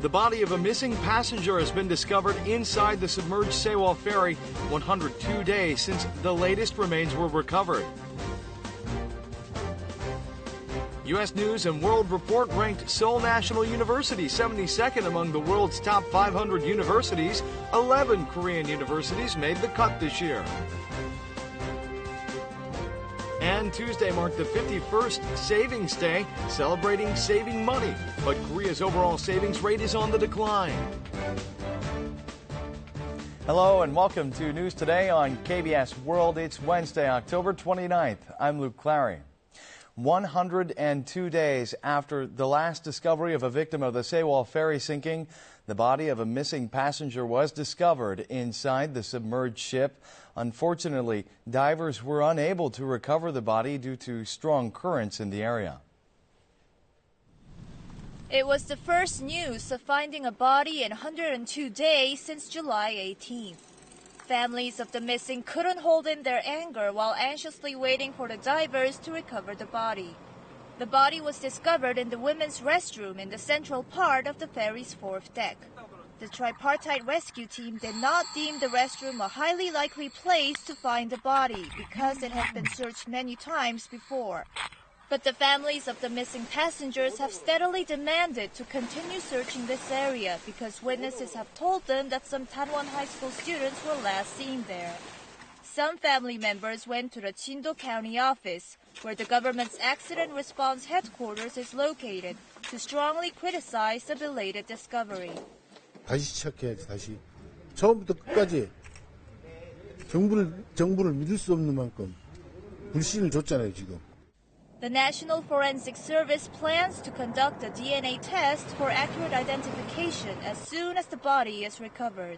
The body of a missing passenger has been discovered inside the submerged Sewol ferry 102 days since the latest remains were recovered. U.S. News and World Report ranked Seoul National University 72nd among the world's top 500 universities. 11 Korean universities made the cut this year. And Tuesday marked the 51st Savings Day, celebrating saving money. But Korea's overall savings rate is on the decline. Hello and welcome to News Today on KBS World. It's Wednesday, October 29th. I'm Luke Clary. 102 days after the last discovery of a victim of the Sewol ferry sinking, the body of a missing passenger was discovered inside the submerged ship. Unfortunately, divers were unable to recover the body due to strong currents in the area. It was the first news of finding a body in 102 days since July 18th. Families of the missing couldn't hold in their anger while anxiously waiting for the divers to recover the body. The body was discovered in the women's restroom in the central part of the ferry's fourth deck. The tripartite rescue team did not deem the restroom a highly likely place to find the body because it had been searched many times before. But the families of the missing passengers have steadily demanded to continue searching this area because witnesses have told them that some Danwon High School students were last seen there. Some family members went to the Jindo County Office, where the government's accident response headquarters is located, to strongly criticize the belated discovery. 다시 시작해야지, 다시. 처음부터 끝까지 정부를 믿을 수 없는 만큼 불신을 줬잖아요, 지금. The National Forensic Service plans to conduct a DNA test for accurate identification as soon as the body is recovered.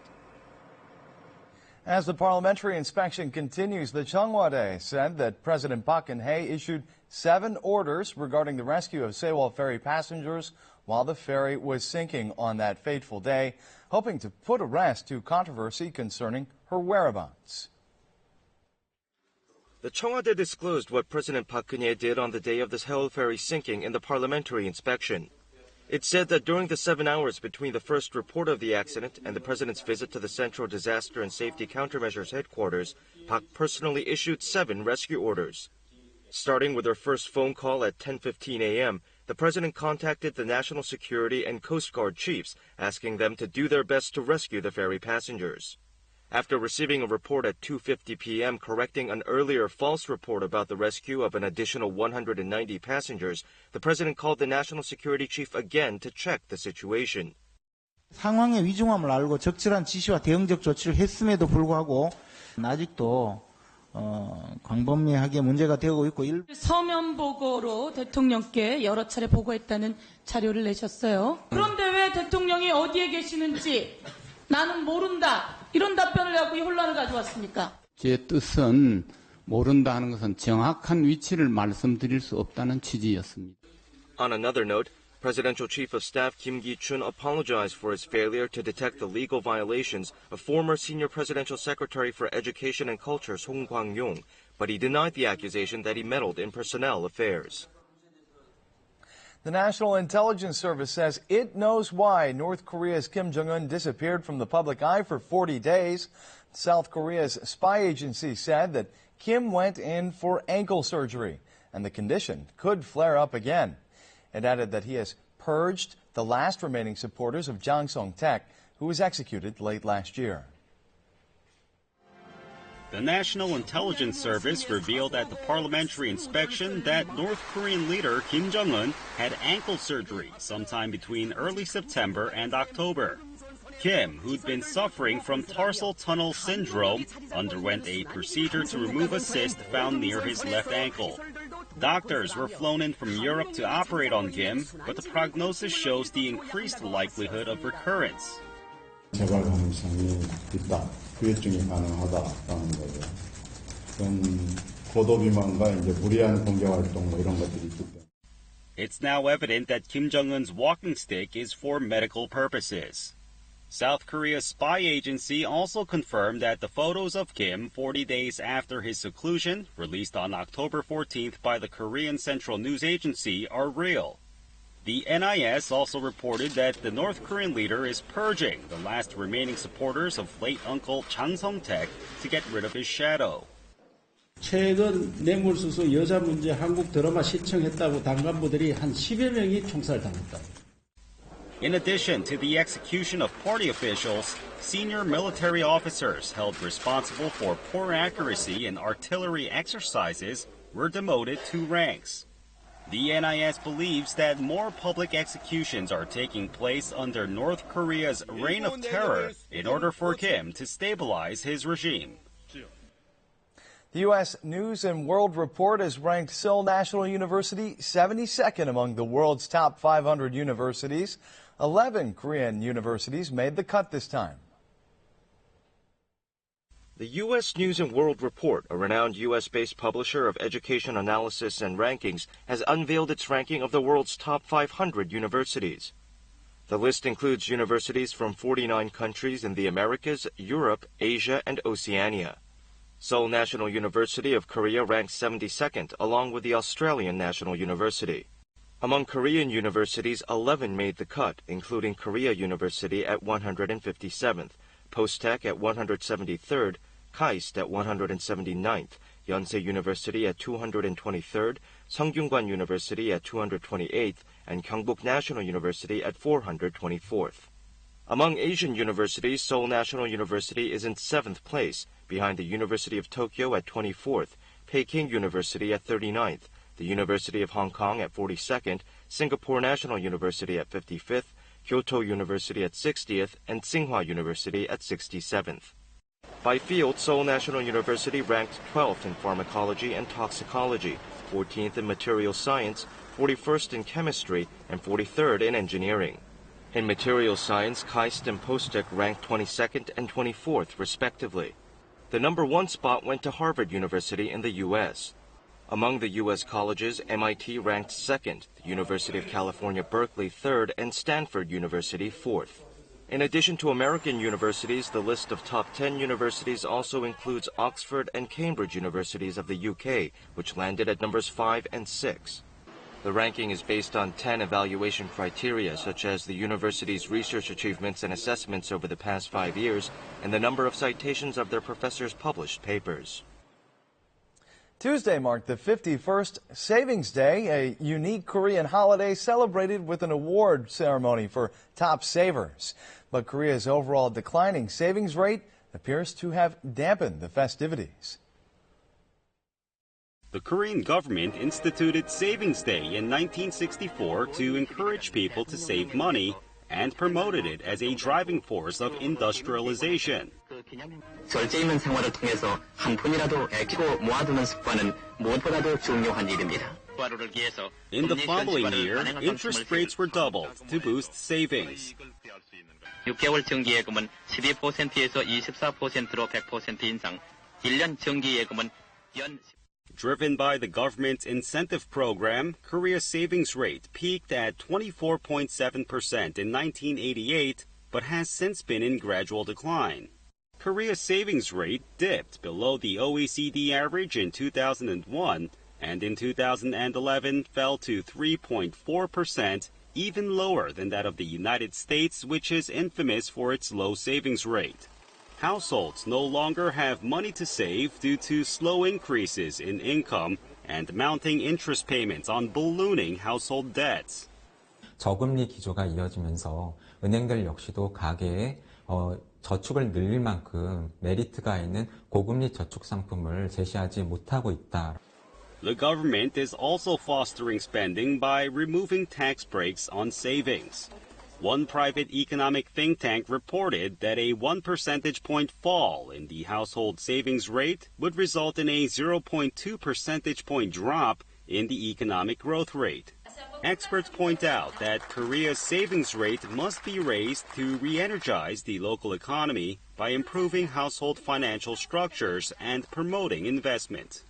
As the parliamentary inspection continues, the Cheongwade said that President Park Geun-hye issued 7 orders regarding the rescue of Sewol ferry passengers while the ferry was sinking on that fateful day, hoping to put a rest to controversy concerning her whereabouts. The Cheongwade disclosed what President Park Geun-hye did on the day of the Sewol ferry sinking in the parliamentary inspection. It said that during the 7 hours between the first report of the accident and the president's visit to the Central Disaster and Safety Countermeasures headquarters, Park personally issued 7 rescue orders. Starting with her first phone call at 10:15 a.m., the president contacted the National Security and Coast Guard chiefs, asking them to do their best to rescue the ferry passengers. After receiving a report at 2:50 p.m. correcting an earlier false report about the rescue of an additional 190 passengers, the president called the National Security Chief again to check the situation. 상황의 위중함을 알고 적절한 지시와 대응적 조치를 했음에도 불구하고 아직도 광범위하게 문제가 되고 있고 서면 보고로 대통령께 여러 차례 보고했다는 자료를 내셨어요. 그런데 왜 대통령이 어디에 계시는지 나는 모른다. 이런 답변을 갖고 이 혼란을 가져왔습니까? 제 뜻은 모른다 하는 것은 정확한 위치를 말씀드릴 수 없다는 취지였습니다. On another note, Presidential Chief of Staff Kim Gi-chun apologized for his failure to detect the legal violations of former Senior Presidential Secretary for Education and Culture Song Kwang-yong, but he denied the accusation that he meddled in personnel affairs. The National Intelligence Service says it knows why North Korea's Kim Jong-un disappeared from the public eye for 40 days. South Korea's spy agency said that Kim went in for ankle surgery, and the condition could flare up again. It added that he has purged the last remaining supporters of Jang Song-taek, who was executed late last year. The National Intelligence Service revealed at the parliamentary inspection that North Korean leader Kim Jong-un had ankle surgery sometime between early September and October. Kim, who'd been suffering from tarsal tunnel syndrome, underwent a procedure to remove a cyst found near his left ankle. Doctors were flown in from Europe to operate on Kim, but the prognosis shows the increased likelihood of recurrence. 재발 가능성이 있다. 후유증이 가능하다라는 거죠. 그럼 고도 비만과 이제 무리한 공격 활동 이런 것들이 있기 때문에. It's now evident that Kim Jong-un's walking stick is for medical purposes. South Korea's spy agency also confirmed that the photos of Kim 40 days after his seclusion, released on October 14th by the Korean Central News Agency, are real. The NIS also reported that the North Korean leader is purging the last remaining supporters of late uncle Chan Sung-taek to get rid of his shadow. 최근 뇌물수수 여자 문제 한국 드라마 시청했다고 당간부들이 한 10여 명이 총살당했다. In addition to the execution of party officials, senior military officers held responsible for poor accuracy in artillery exercises were demoted to ranks. The NIS believes that more public executions are taking place under North Korea's reign of terror in order for Kim to stabilize his regime. The U.S. News and World Report has ranked Sewol National University 72nd among the world's top 500 universities. 11 Korean universities made the cut this time. The U.S. News and World Report, a renowned U.S.-based publisher of education analysis and rankings, has unveiled its ranking of the world's top 500 universities. The list includes universities from 49 countries in the Americas, Europe, Asia, and Oceania. Seoul National University of Korea ranks 72nd, along with the Australian National University. Among Korean universities, 11 made the cut, including Korea University at 157th, Post-Tech at 173rd, KAIST at 179th, Yonsei University at 223rd, Seonggyungwan University at 228th, and Gyeongbuk National University at 424th. Among Asian universities, Seoul National University is in 7th place, behind the University of Tokyo at 24th, Peking University at 39th, the University of Hong Kong at 42nd, Singapore National University at 55th, Kyoto University at 60th, and Tsinghua University at 67th. By field, Seoul National University ranked 12th in pharmacology and toxicology, 14th in material science, 41st in chemistry, and 43rd in engineering. In material science, KAIST and Post-Tech ranked 22nd and 24th, respectively. The number 1 spot went to Harvard University in the U.S. Among the U.S. colleges, MIT ranked 2nd, the University of California, Berkeley 3rd, and Stanford University 4th. In addition to American universities, the list of top 10 universities also includes Oxford and Cambridge universities of the UK, which landed at numbers 5 and 6. The ranking is based on 10 evaluation criteria, such as the university's research achievements and assessments over the past 5 years, and the number of citations of their professors' published papers. Tuesday marked the 51st Savings Day, a unique Korean holiday celebrated with an award ceremony for top savers. But Korea's overall declining savings rate appears to have dampened the festivities. The Korean government instituted Savings Day in 1964 to encourage people to save money and promoted it as a driving force of industrialization. 절제 있는 생활을 통해서 한 푼이라도 아끼고 모아두는 습관은 무엇보다도 중요한 일입니다. In the following year, interest rates were doubled to boost savings. 6개월 정기예금은 12%에서 24%로 100% 인상, 1년 정기예금은 연 Driven by the government's incentive program, Korea's savings rate peaked at 24.7% in 1988, but has since been in gradual decline. Korea's savings rate dipped below the OECD average in 2001, and in 2011 fell to 3.4%, even lower than that of the United States, which is infamous for its low savings rate. Households no longer have money to save due to slow increases in income and mounting interest payments on ballooning household debts. 저금리 기조가 이어지면서 은행들 역시도 가계에 저축을 늘릴 만큼 메리트가 있는 고금리 저축 상품을 제시하지 못하고 있다. The government is also fostering spending by removing tax breaks on savings. One private economic think tank reported that a 1 percentage point fall in the household savings rate would result in a 0.2 percentage point drop in the economic growth rate. Experts point out that Korea's savings rate must be raised to re-energize the local economy by improving household financial structures and promoting investment.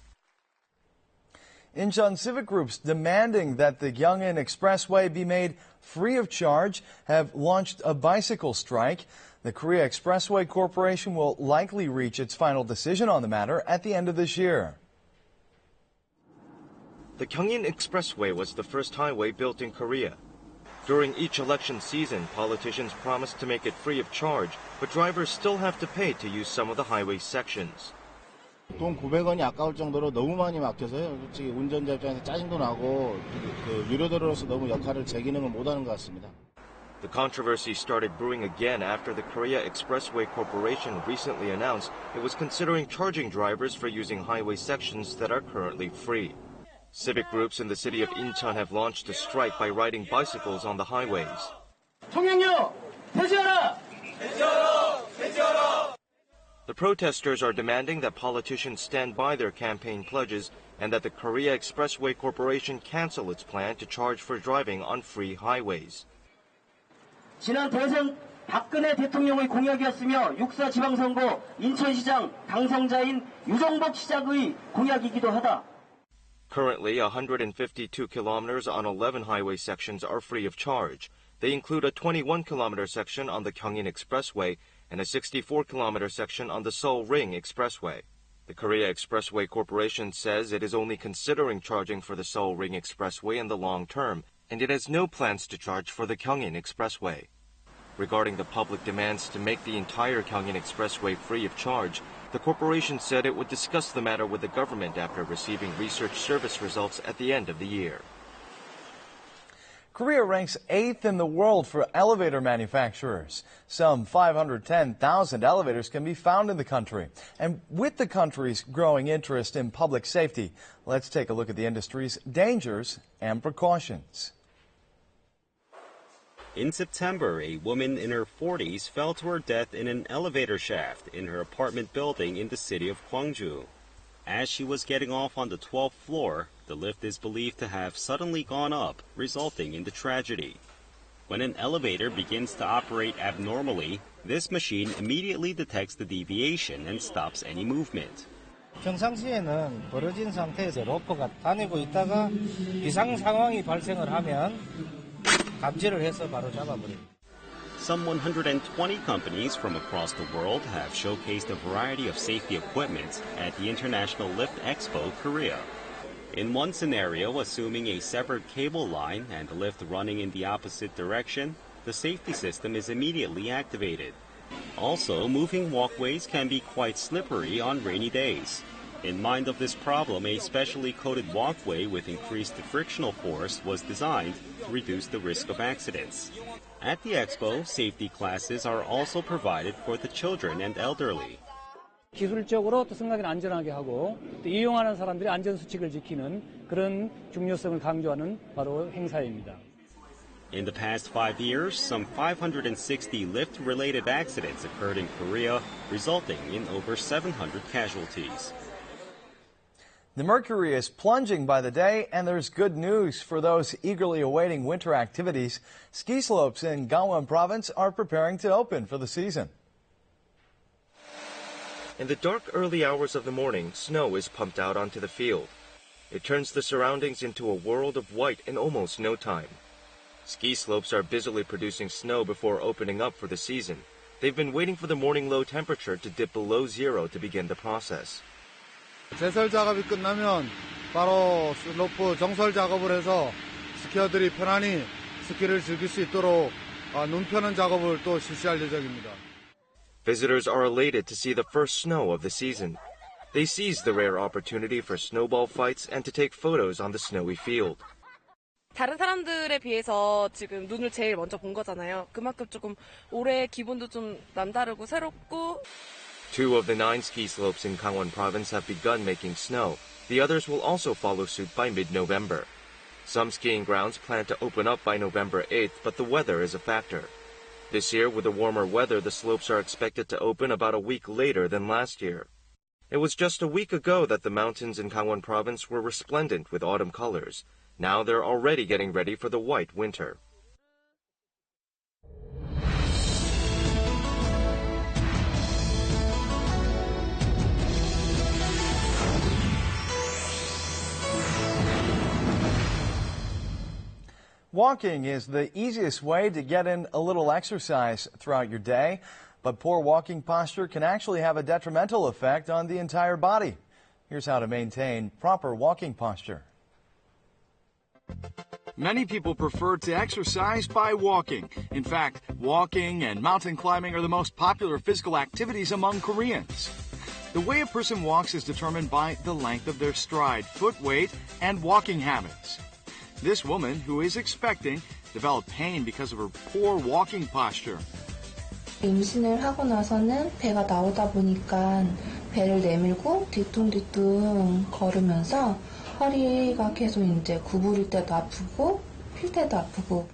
Incheon civic groups demanding that the Gyeongin Expressway be made free of charge have launched a bicycle strike. The Korea Expressway Corporation will likely reach its final decision on the matter at the end of this year. The Gyeongin Expressway was the first highway built in Korea. During each election season, politicians promise to make it free of charge, but drivers still have to pay to use some of the highway sections. 돈 900원이 아까울 정도로 너무 많이 막혀서요. 솔직히 운전자 입장에서 짜증도 나고 유료도로로서 너무 역할을 제 기능을 못하는 것 같습니다. The controversy started brewing again after the Korea Expressway Corporation recently announced it was considering charging drivers for using highway sections that are currently free. Civic groups in the city of Incheon have launched a strike by riding bicycles on the highways. 통행료 폐지하라! The protesters are demanding that politicians stand by their campaign pledges and that the Korea Expressway Corporation cancel its plan to charge for driving on free highways. 지난 대선 박근혜 대통령의 공약이었으며 6.4 지방선거 인천시장 당선자인 유정복 시장의 공약이기도 하다. Currently, 152 kilometers on 11 highway sections are free of charge. They include a 21-kilometer section on the Gyeongin Expressway and a 64-kilometer section on the Seoul Ring Expressway. The Korea Expressway Corporation says it is only considering charging for the Seoul Ring Expressway in the long term, and it has no plans to charge for the Gyeongin Expressway. Regarding the public demands to make the entire Gyeongin Expressway free of charge, the corporation said it would discuss the matter with the government after receiving research service results at the end of the year. Korea ranks 8th in the world for elevator manufacturers. Some 510,000 elevators can be found in the country. And with the country's growing interest in public safety, let's take a look at the industry's dangers and precautions. In September, a woman in her 40s fell to her death in an elevator shaft in her apartment building in the city of Gwangju. As she was getting off on the 12th floor, the lift is believed to have suddenly gone up, resulting in the tragedy. When an elevator begins to operate abnormally, this machine immediately detects the deviation and stops any movement. 평상시에는 벌어진 상태에서 로퍼가 다니고 있다가 비상 상황이 발생을 하면 감지를 해서 바로 잡아버립니다. Some 120 companies from across the world have showcased a variety of safety equipment at the International Lift Expo, Korea. In one scenario, assuming a severed cable line and the lift running in the opposite direction, the safety system is immediately activated. Also, moving walkways can be quite slippery on rainy days. In mind of this problem, a specially coated walkway with increased frictional force was designed to reduce the risk of accidents. At the expo, safety classes are also provided for the children and elderly. 기술적으로 또 승강기를 안전하게 하고 또 이용하는 사람들이 안전수칙을 지키는 그런 중요성을 강조하는 바로 행사입니다. In the past 5 years, some 560 lift-related accidents occurred in Korea, resulting in over 700 casualties. The mercury is plunging by the day, and there's good news for those eagerly awaiting winter activities. Ski slopes in Gangwon Province are preparing to open for the season. In the dark early hours of the morning, snow is pumped out onto the field. It turns the surroundings into a world of white in almost no time. Ski slopes are busily producing snow before opening up for the season. They've been waiting for the morning low temperature to dip below zero to begin the process. 제설 작업이 끝나면 바로 슬로프 정설 작업을 해서 스키어들이 편안히 스키를 즐길 수 있도록 눈 펴는 작업을 또 실시할 예정입니다. Visitors are elated to see the first snow of the season. They seize the rare opportunity for snowball fights and to take photos on the snowy field. 다른 사람들에 비해서 지금 눈을 제일 먼저 본 거잖아요. 그만큼 조금 올해 기분도 좀 남다르고 새롭고. 2 of the 9 ski slopes in Gangwon Province have begun making snow. The others will also follow suit by mid-November. Some skiing grounds plan to open up by November 8th, but the weather is a factor. This year, with the warmer weather, the slopes are expected to open about a week later than last year. It was just a week ago that the mountains in Gangwon Province were resplendent with autumn colors. Now they're already getting ready for the white winter. Walking is the easiest way to get in a little exercise throughout your day, but poor walking posture can actually have a detrimental effect on the entire body. Here's how to maintain proper walking posture. Many people prefer to exercise by walking. In fact, walking and mountain climbing are the most popular physical activities among Koreans. The way a person walks is determined by the length of their stride, foot weight, and walking habits. This woman, who is expecting, developed pain because of her poor walking posture. 임신을 하고 나서는 배가 나오다 보니까 배를 내밀고 뒤뚱뒤뚱 걸으면서 허리가 계속 이제 구부릴 때도 아프고 필 때도 아프고.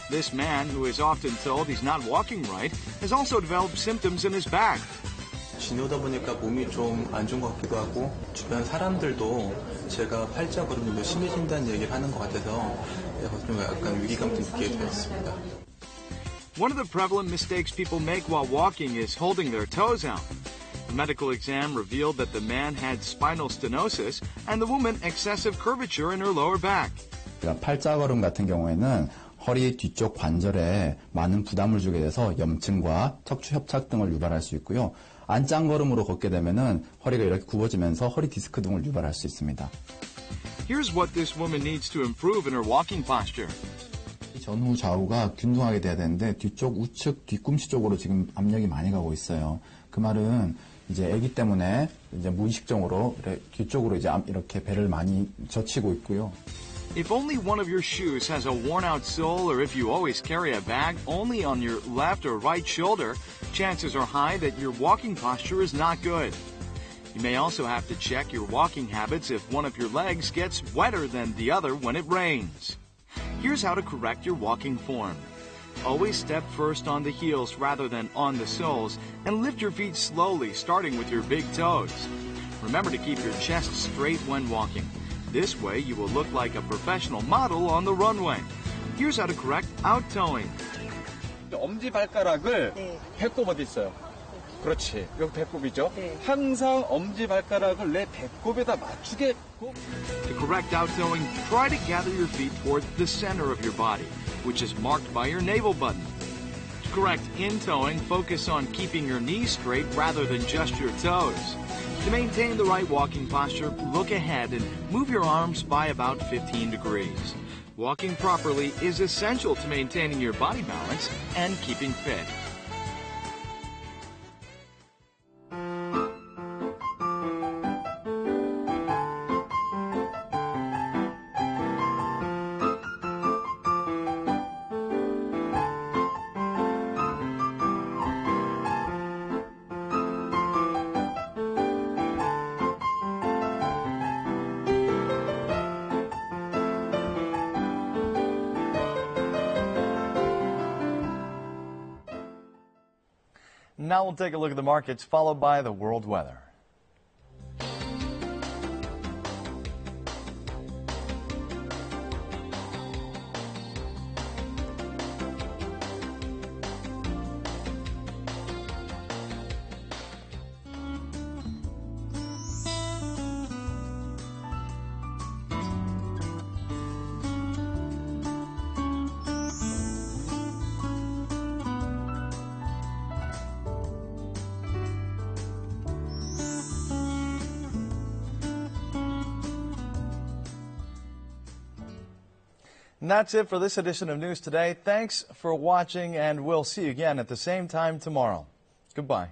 This man, who is often told he's not walking right, has also developed symptoms in his back. 지내다 보니까 몸이 좀 안 좋은 것 같기도 하고 주변 사람들도 제가 팔자걸음이 좀 심해진다는 얘기를 하는 것 같아서 좀 약간 위기감도 느끼게 되었습니다. One of the prevalent mistakes people make while walking is holding their toes out. A medical exam revealed that the man had spinal stenosis and the woman excessive curvature in her lower back. 팔자걸음 같은 경우에는 허리 뒤쪽 관절에 많은 부담을 주게 돼서 염증과 척추 협착 등을 유발할 수 있고요. 안짱걸음으로 걷게 되면은 허리가 이렇게 굽어지면서 허리 디스크 등을 유발할 수 있습니다. Here's what this woman needs to improve in her walking posture. 전후 좌우가 균등하게 돼야 되는데 뒤쪽 우측 뒤꿈치 쪽으로 지금 압력이 많이 가고 있어요. 그 말은 이제 아기 때문에 이제 무의식적으로 뒤쪽으로 이제 이렇게 배를 많이 젖히고 있고요. If only one of your shoes has a worn-out sole, or if you always carry a bag only on your left or right shoulder, chances are high that your walking posture is not good. You may also have to check your walking habits if one of your legs gets wetter than the other when it rains. Here's how to correct your walking form. Always step first on the heels rather than on the soles, and lift your feet slowly, starting with your big toes. Remember to keep your chest straight when walking. This way, you will look like a professional model on the runway. Here's how to correct out-toeing. 엄지발가락을 배꼽 어디 있어요? 그렇지. 여기 배꼽이죠? 항상 엄지발가락을 내 배꼽에다 맞추게. To correct out-toeing, try to gather your feet toward the center of your body, which is marked by your navel button. To correct in-toeing, focus on keeping your knees straight rather than just your toes. To maintain the right walking posture, look ahead and move your arms by about 15 degrees. Walking properly is essential to maintaining your body balance and keeping fit. Now we'll take a look at the markets, followed by the world weather. And that's it for this edition of News Today. Thanks for watching, and we'll see you again at the same time tomorrow. Goodbye.